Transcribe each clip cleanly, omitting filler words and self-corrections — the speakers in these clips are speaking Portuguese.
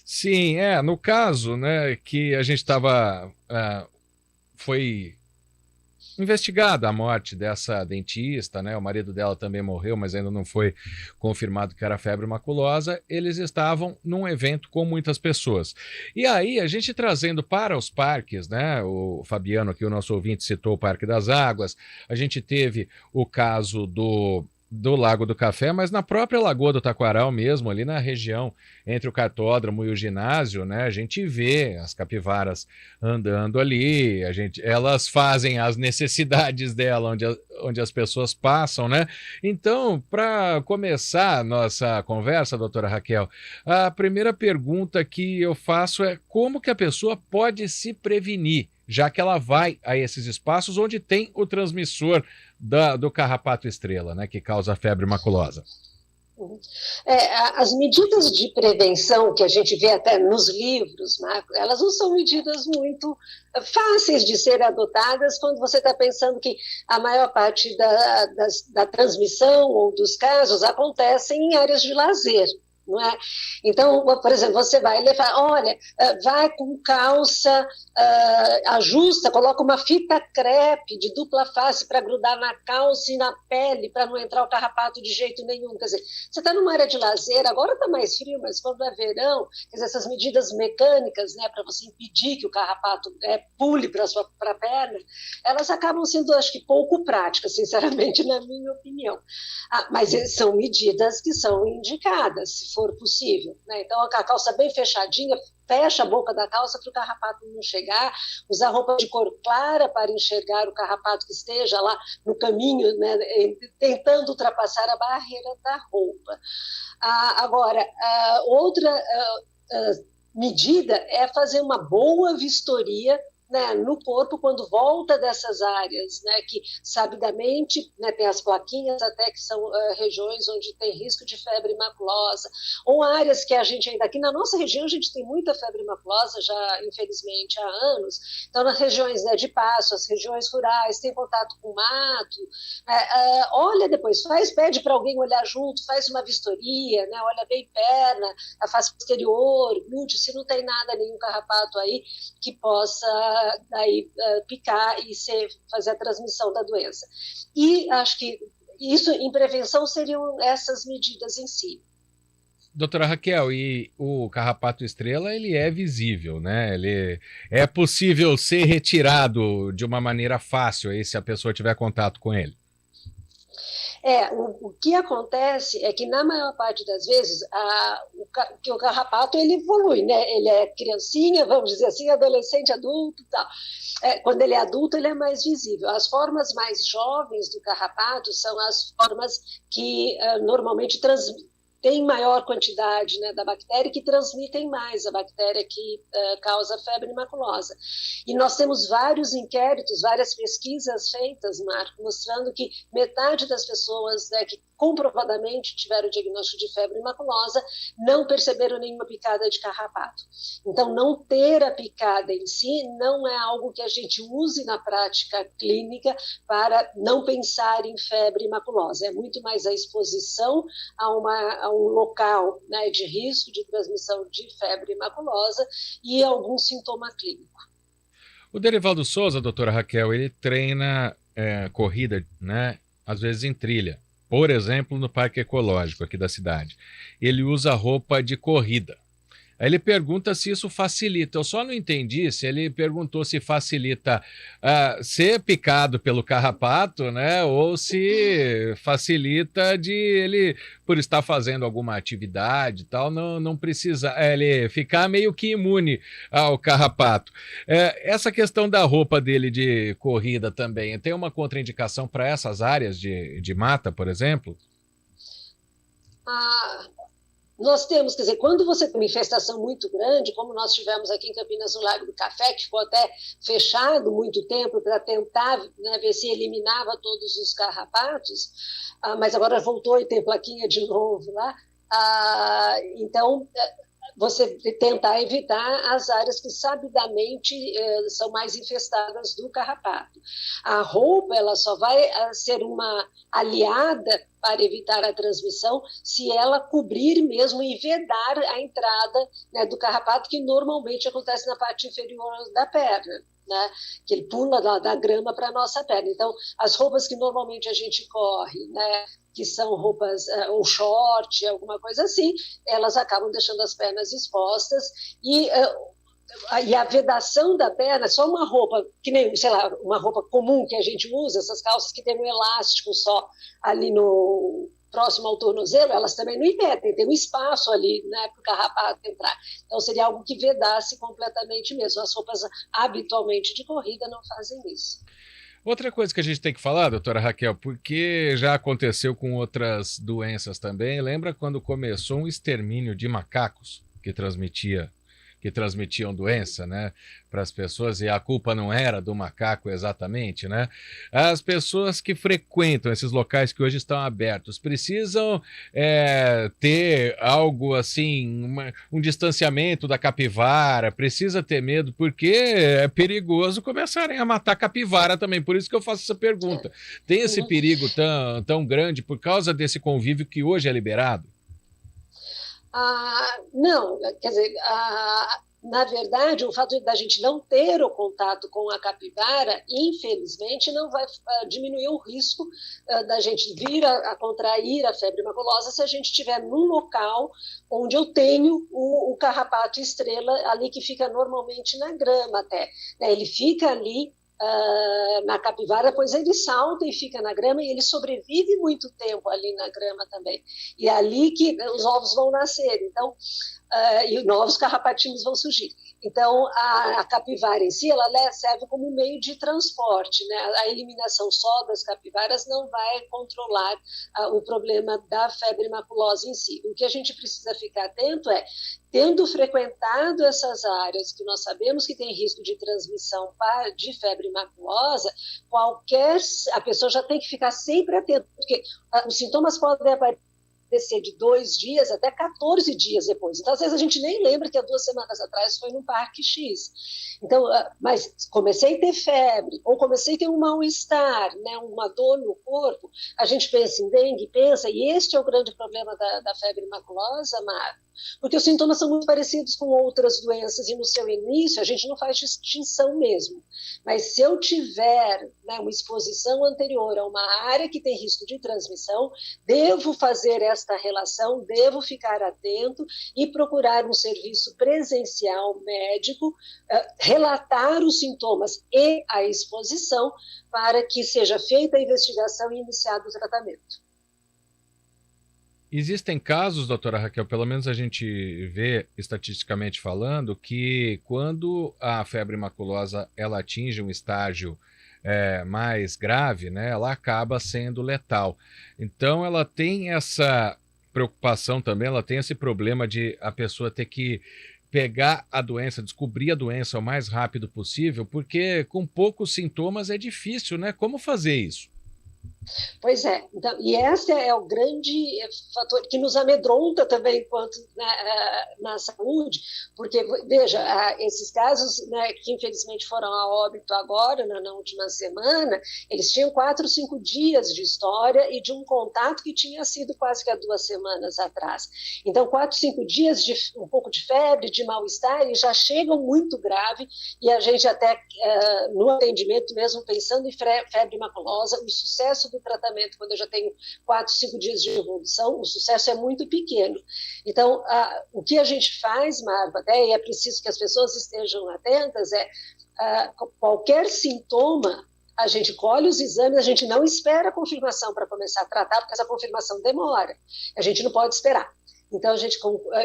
Sim, no caso, né, que a gente estava, foi investigada a morte dessa dentista, né? O marido dela também morreu, mas ainda não foi confirmado que era febre maculosa. Eles estavam num evento com muitas pessoas. E aí, a gente trazendo para os parques, né? O Fabiano, aqui, o nosso ouvinte, citou o Parque das Águas. A gente teve o caso do Lago do Café, mas na própria Lagoa do Taquaral mesmo, ali na região entre o cartódromo e o ginásio, né? A gente vê as capivaras andando ali, elas fazem as necessidades dela onde as pessoas passam, né? Então, para começar a nossa conversa, doutora Raquel, a primeira pergunta que eu faço é como que a pessoa pode se prevenir, já que ela vai a esses espaços onde tem o transmissor do carrapato estrela, né, que causa febre maculosa. As medidas de prevenção que a gente vê até nos livros, Marco, elas não são medidas muito fáceis de serem adotadas quando você está pensando que a maior parte da transmissão ou dos casos acontecem em áreas de lazer. Não é? Então, por exemplo, você vai levar, olha, vai com calça, ajusta, coloca uma fita crepe de dupla face para grudar na calça e na pele, para não entrar o carrapato de jeito nenhum. Quer dizer, você está numa área de lazer, agora está mais frio, mas quando é verão, quer dizer, essas medidas mecânicas, né, para você impedir que o carrapato pule para a perna, elas acabam sendo, acho que, pouco práticas, sinceramente, na minha opinião. Mas são medidas que são indicadas, se for possível. Né? Então, a calça bem fechadinha, fecha a boca da calça para o carrapato não chegar, usar roupa de cor clara para enxergar o carrapato que esteja lá no caminho, né, tentando ultrapassar a barreira da roupa. Agora, outra medida é fazer uma boa vistoria, né, no corpo quando volta dessas áreas, né, que sabidamente, né, tem as plaquinhas até que são regiões onde tem risco de febre maculosa, ou áreas que a gente ainda, aqui na nossa região a gente tem muita febre maculosa já infelizmente há anos, então nas regiões, né, de pasto, as regiões rurais, tem contato com mato, olha depois, pede para alguém olhar junto, faz uma vistoria, né, olha bem perna, a face posterior, glúteo, se não tem nada, nenhum carrapato aí que possa daí picar e fazer a transmissão da doença. E acho que isso em prevenção seriam essas medidas em si. Doutora Raquel, e o carrapato estrela, ele é visível, né? Ele é possível ser retirado de uma maneira fácil aí, se a pessoa tiver contato com ele. O que acontece é que, na maior parte das vezes, o carrapato ele evolui, né? Ele é criancinha, vamos dizer assim, adolescente, adulto e tal. Quando ele é adulto, ele é mais visível. As formas mais jovens do carrapato são as formas que normalmente têm maior quantidade, né, da bactéria, que transmitem mais a bactéria que causa febre maculosa. E nós temos vários inquéritos, várias pesquisas feitas, Marco, mostrando que metade das pessoas, né, que comprovadamente tiveram o diagnóstico de febre maculosa não perceberam nenhuma picada de carrapato. Então, não ter a picada em si não é algo que a gente use na prática clínica para não pensar em febre maculosa. É muito mais a exposição a um local, né, de risco de transmissão de febre maculosa e algum sintoma clínico. O Derivaldo Souza, doutora Raquel, ele treina corrida, né, às vezes em trilha. Por exemplo, no Parque Ecológico aqui da cidade. Ele usa roupa de corrida. Aí ele pergunta se isso facilita. Eu só não entendi se ele perguntou se facilita ser picado pelo carrapato, né? Ou se facilita de ele, por estar fazendo alguma atividade e tal, não precisa ele ficar meio que imune ao carrapato. Essa questão da roupa dele de corrida também, tem uma contraindicação para essas áreas de mata, por exemplo? Nós temos, quer dizer, quando você tem uma infestação muito grande, como nós tivemos aqui em Campinas, no Lago do Café, que ficou até fechado muito tempo para tentar, né, ver se eliminava todos os carrapatos, mas agora voltou e tem plaquinha de novo lá. Então, você tentar evitar as áreas que sabidamente são mais infestadas do carrapato. A roupa ela só vai ser uma aliada para evitar a transmissão se ela cobrir mesmo e vedar a entrada, né, do carrapato, que normalmente acontece na parte inferior da perna. Né, que ele pula da grama para a nossa perna. Então, as roupas que normalmente a gente corre, né, que são roupas, ou short, alguma coisa assim, elas acabam deixando as pernas expostas e a vedação da perna, só uma roupa, que nem, sei lá, uma roupa comum que a gente usa, essas calças que tem um elástico só ali no próximo ao tornozelo, elas também não impedem, tem um espaço ali, né, para o carrapato entrar. Então, seria algo que vedasse completamente mesmo. As roupas habitualmente de corrida não fazem isso. Outra coisa que a gente tem que falar, doutora Raquel, porque já aconteceu com outras doenças também, lembra quando começou um extermínio de macacos que transmitiam doença, né, para as pessoas, e a culpa não era do macaco exatamente, né? As pessoas que frequentam esses locais que hoje estão abertos precisam ter algo assim, um distanciamento da capivara, precisa ter medo, porque é perigoso começarem a matar capivara também, por isso que eu faço essa pergunta. Tem esse perigo tão grande por causa desse convívio que hoje é liberado? Não, quer dizer, na verdade, o fato da gente não ter o contato com a capivara, infelizmente, não vai diminuir o risco da gente vir a contrair a febre maculosa se a gente estiver num local onde eu tenho o carrapato estrela ali, que fica normalmente na grama até. Né? Ele fica ali na capivara, pois ele salta e fica na grama e ele sobrevive muito tempo ali na grama também. E é ali que os ovos vão nascer. Então, e novos carrapatinhos vão surgir. Então, a capivara em si, ela serve como meio de transporte, né? A eliminação só das capivaras não vai controlar o problema da febre maculosa em si. O que a gente precisa ficar atento é, tendo frequentado essas áreas que nós sabemos que tem risco de transmissão de febre maculosa, a pessoa já tem que ficar sempre atenta, porque os sintomas podem aparecer de 2 dias até 14 dias depois. Então, às vezes, a gente nem lembra que há 2 semanas atrás foi num parque X. Então, mas comecei a ter febre, ou comecei a ter um mal-estar, né, uma dor no corpo, a gente pensa em dengue, e este é o grande problema da febre maculosa, Marco, porque os sintomas são muito parecidos com outras doenças, e no seu início a gente não faz distinção mesmo. Mas se eu tiver, né, uma exposição anterior a uma área que tem risco de transmissão, devo fazer esta relação, devo ficar atento e procurar um serviço presencial médico, relatar os sintomas e a exposição para que seja feita a investigação e iniciado o tratamento. Existem casos, doutora Raquel, pelo menos a gente vê estatisticamente falando, que quando a febre maculosa ela atinge um estágio mais grave, né, ela acaba sendo letal. Então ela tem essa preocupação também, ela tem esse problema de a pessoa ter que pegar a doença, descobrir a doença o mais rápido possível, porque com poucos sintomas é difícil, né? Como fazer isso? Pois é, então, e esse é o grande fator que nos amedronta também enquanto na saúde, porque, veja, esses casos, né, que infelizmente foram a óbito agora, na última semana, eles tinham 4, 5 dias de história e de um contato que tinha sido quase que há 2 semanas atrás. Então, 4, 5 dias de um pouco de febre, de mal-estar, e já chegam muito grave, e a gente até, no atendimento mesmo, pensando em febre maculosa, o sucesso do tratamento, quando eu já tenho 4, 5 dias de evolução, o sucesso é muito pequeno. Então, o que a gente faz, Marva, e é preciso que as pessoas estejam atentas, qualquer sintoma, a gente colhe os exames, a gente não espera a confirmação para começar a tratar, porque essa confirmação demora. A gente não pode esperar. Então,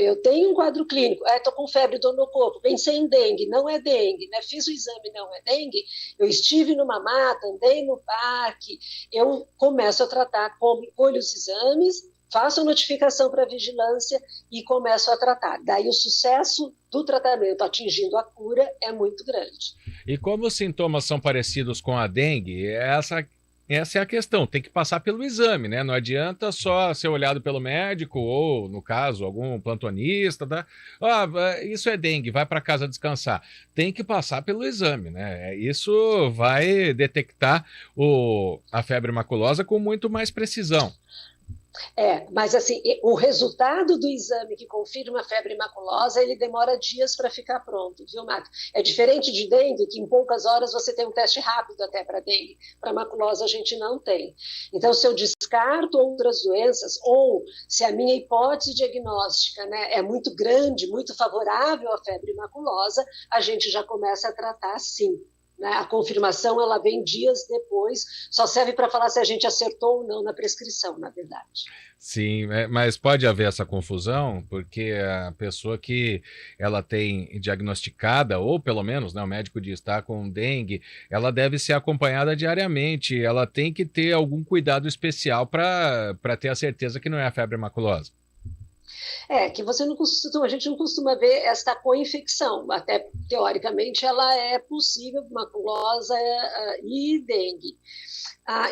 eu tenho um quadro clínico, estou com febre, dor no corpo, pensei em dengue, não é dengue, né? Fiz o exame, não é dengue, eu estive numa mata, andei no parque, eu começo a tratar, colho os exames, faço a notificação para a vigilância e começo a tratar. Daí o sucesso do tratamento atingindo a cura é muito grande. E como os sintomas são parecidos com a dengue, essa essa é a questão, tem que passar pelo exame, né? Não adianta só ser olhado pelo médico ou, no caso, algum plantonista, tá? Isso é dengue, vai para casa descansar. Tem que passar pelo exame, né? Isso vai detectar a febre maculosa com muito mais precisão. Mas assim, o resultado do exame que confirma a febre maculosa, ele demora dias para ficar pronto, viu, Marco? É diferente de dengue, que em poucas horas você tem um teste rápido até para dengue. Para maculosa a gente não tem. Então, se eu descarto outras doenças, ou se a minha hipótese diagnóstica, né, é muito grande, muito favorável à febre maculosa, a gente já começa a tratar sim. Né? A confirmação ela vem dias depois, só serve para falar se a gente acertou ou não na prescrição, na verdade. Sim, mas pode haver essa confusão, porque a pessoa que ela tem diagnosticada, ou pelo menos, né, o médico diz está com dengue, ela deve ser acompanhada diariamente, ela tem que ter algum cuidado especial para ter a certeza que não é a febre maculosa. Que você não costuma, a gente não costuma ver esta co-infecção, até teoricamente ela é possível, maculosa e dengue.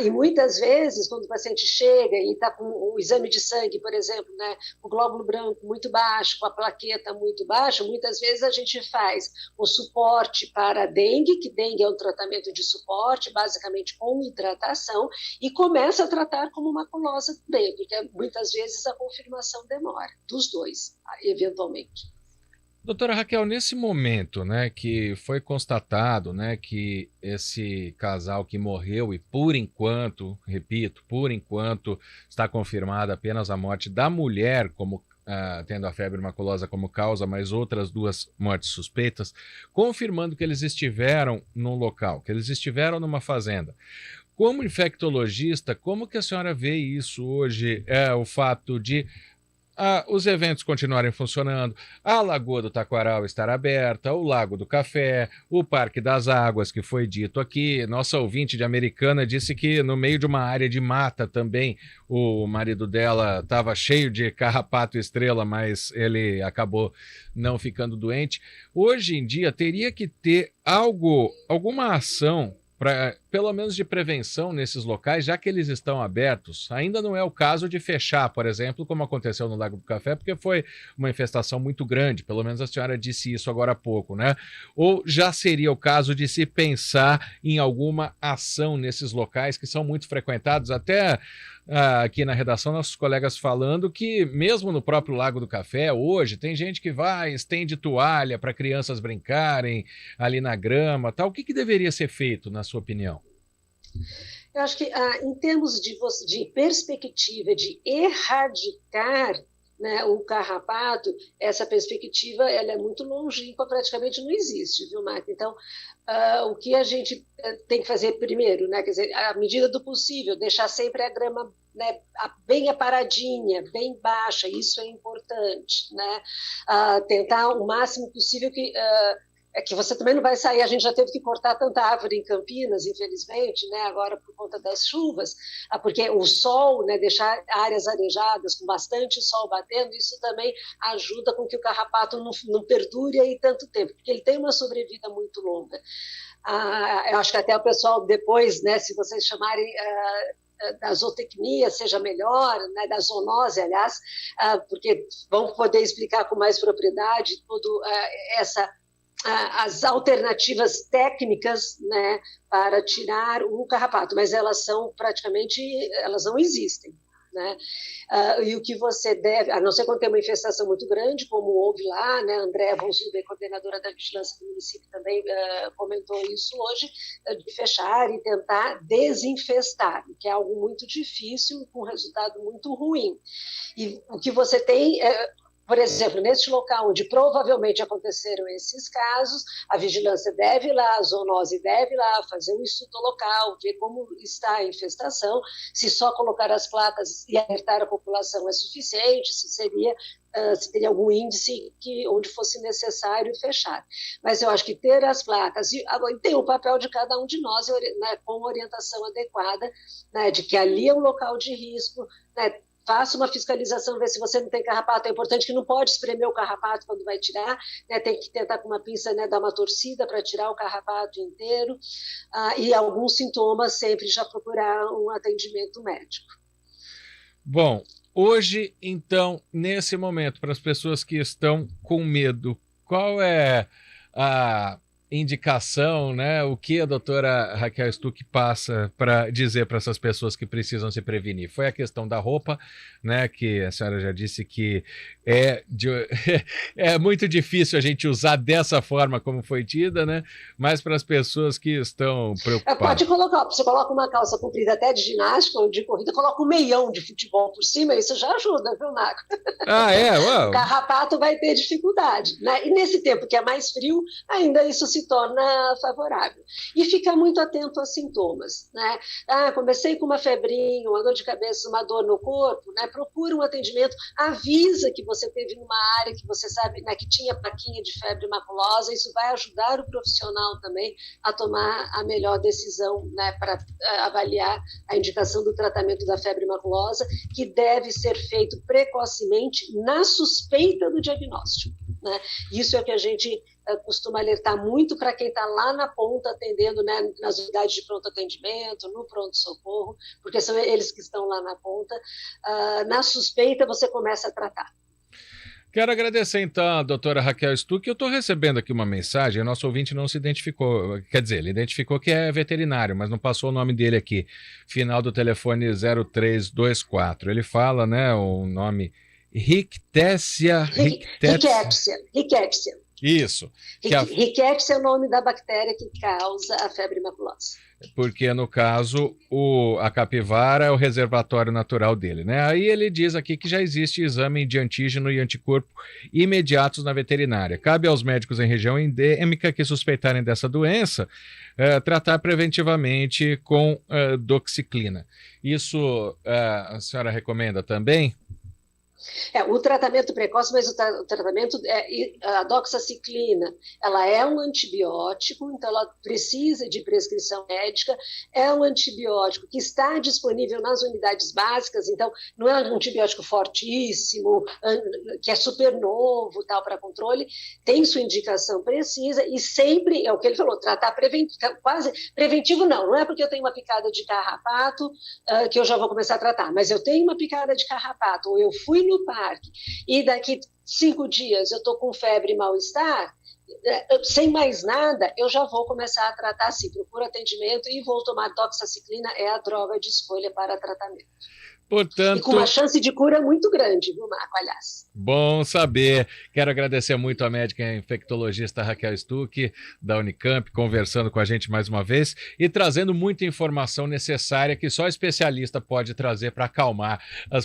E muitas vezes, quando o paciente chega e está com o exame de sangue, por exemplo, né, o glóbulo branco muito baixo, com a plaqueta muito baixa, muitas vezes a gente faz o suporte para a dengue, que dengue é um tratamento de suporte, basicamente com hidratação, e começa a tratar como maculosa também, porque muitas vezes a confirmação demora, dos dois, eventualmente. Doutora Raquel, nesse momento, né, que foi constatado, né, que esse casal que morreu e por enquanto, repito, por enquanto está confirmada apenas a morte da mulher como tendo a febre maculosa como causa, mas outras duas mortes suspeitas, confirmando que eles estiveram num local, que eles estiveram numa fazenda. Como infectologista, como que a senhora vê isso hoje, o fato de os eventos continuarem funcionando, a Lagoa do Taquaral estar aberta, o Lago do Café, o Parque das Águas, que foi dito aqui. Nossa ouvinte de Americana disse que no meio de uma área de mata também, o marido dela estava cheio de carrapato estrela, mas ele acabou não ficando doente. Hoje em dia teria que ter alguma ação pelo menos de prevenção nesses locais, já que eles estão abertos. Ainda não é o caso de fechar, por exemplo, como aconteceu no Lago do Café, porque foi uma infestação muito grande, pelo menos a senhora disse isso agora há pouco, né? Ou já seria o caso de se pensar em alguma ação nesses locais que são muito frequentados, até aqui na redação, nossos colegas falando que mesmo no próprio Lago do Café, hoje, tem gente que vai, estende toalha para crianças brincarem ali na grama, tal. O que deveria ser feito, na sua opinião? Eu acho que, em termos de perspectiva de erradicar, né, o carrapato, essa perspectiva ela é muito longínqua, praticamente não existe, viu, Marta? Então, o que a gente tem que fazer primeiro, né, quer dizer, à medida do possível, deixar sempre a grama, né, bem aparadinha, bem baixa, isso é importante, né? Tentar o máximo possível que você também não vai sair, a gente já teve que cortar tanta árvore em Campinas, infelizmente, né, agora por conta das chuvas, porque o sol, né, deixar áreas arejadas com bastante sol batendo, isso também ajuda com que o carrapato não perdure aí tanto tempo, porque ele tem uma sobrevida muito longa. Eu acho que até o pessoal depois, né, se vocês chamarem da zootecnia seja melhor, né, da zoonose, aliás, porque vão poder explicar com mais propriedade toda as alternativas técnicas, né, para tirar o carrapato, mas elas não existem. Né? E o que você deve, a não ser quando tem uma infestação muito grande, como houve lá, né, Andréa von Silber, coordenadora da vigilância do município, também comentou isso hoje, de fechar e tentar desinfestar, que é algo muito difícil, com resultado muito ruim. E o que você tem por exemplo, neste local onde provavelmente aconteceram esses casos, a vigilância deve ir lá, a zoonose deve ir lá, fazer um estudo local, ver como está a infestação, se só colocar as placas e alertar a população é suficiente, se teria algum índice onde fosse necessário fechar. Mas eu acho que ter as placas, e tem o papel de cada um de nós, né, com orientação adequada, né, de que ali é um local de risco, né, faça uma fiscalização, ver se você não tem carrapato. É importante que não pode espremer o carrapato quando vai tirar, né? Tem que tentar com uma pinça, né, dar uma torcida para tirar o carrapato inteiro, e alguns sintomas sempre já procurar um atendimento médico. Bom, hoje, então, nesse momento, para as pessoas que estão com medo, qual é a indicação, né? O que a doutora Raquel Stuck passa para dizer para essas pessoas que precisam se prevenir? Foi a questão da roupa, né? Que a senhora já disse que é muito difícil a gente usar dessa forma como foi tida, né? Mas para as pessoas que estão preocupadas. Pode colocar, você coloca uma calça comprida até de ginástica ou de corrida, coloca um meião de futebol por cima, isso já ajuda, viu, Marco? Ah, é? Uau. O carrapato vai ter dificuldade, né? E nesse tempo que é mais frio, ainda isso se torna favorável. E ficar muito atento aos sintomas, né? Comecei com uma febrinha, uma dor de cabeça, uma dor no corpo, né? Procura um atendimento, avisa que você teve numa área que você sabe, né, que tinha plaquinha de febre maculosa, isso vai ajudar o profissional também a tomar a melhor decisão, né, para avaliar a indicação do tratamento da febre maculosa, que deve ser feito precocemente na suspeita do diagnóstico, né? Isso é o que a gente costuma alertar muito para quem está lá na ponta atendendo, né, nas unidades de pronto atendimento, no pronto-socorro, porque são eles que estão lá na ponta. Na suspeita, você começa a tratar. Quero agradecer, então, a doutora Raquel Stuck. Eu estou recebendo aqui uma mensagem, nosso ouvinte não se identificou, quer dizer, ele identificou que é veterinário, mas não passou o nome dele aqui, final do telefone 0324. Ele fala, né, o nome Rickettsia. Isso. Rickettsia é o nome da bactéria que causa a febre maculosa. Porque, no caso, a capivara é o reservatório natural dele, né? Aí ele diz aqui que já existe exame de antígeno e anticorpo imediatos na veterinária. Cabe aos médicos em região endêmica que suspeitarem dessa doença tratar preventivamente com doxiciclina. Isso a senhora recomenda também? O tratamento precoce, mas o tratamento a doxaciclina, ela é um antibiótico, então ela precisa de prescrição médica, é um antibiótico que está disponível nas unidades básicas, então não é um antibiótico fortíssimo, que é super novo, tal, para controle, tem sua indicação precisa e sempre, é o que ele falou, tratar quase preventivo não é porque eu tenho uma picada de carrapato que eu já vou começar a tratar, mas eu tenho uma picada de carrapato, ou eu fui no parque e daqui 5 dias eu estou com febre e mal-estar, sem mais nada, eu já vou começar a tratar assim, procuro atendimento e vou tomar doxaciclina, é a droga de escolha para tratamento. Portanto, e com uma chance de cura muito grande, viu, Marco, aliás. Bom saber. Quero agradecer muito a médica infectologista Raquel Stuck, da Unicamp, conversando com a gente mais uma vez e trazendo muita informação necessária que só especialista pode trazer para acalmar as pessoas.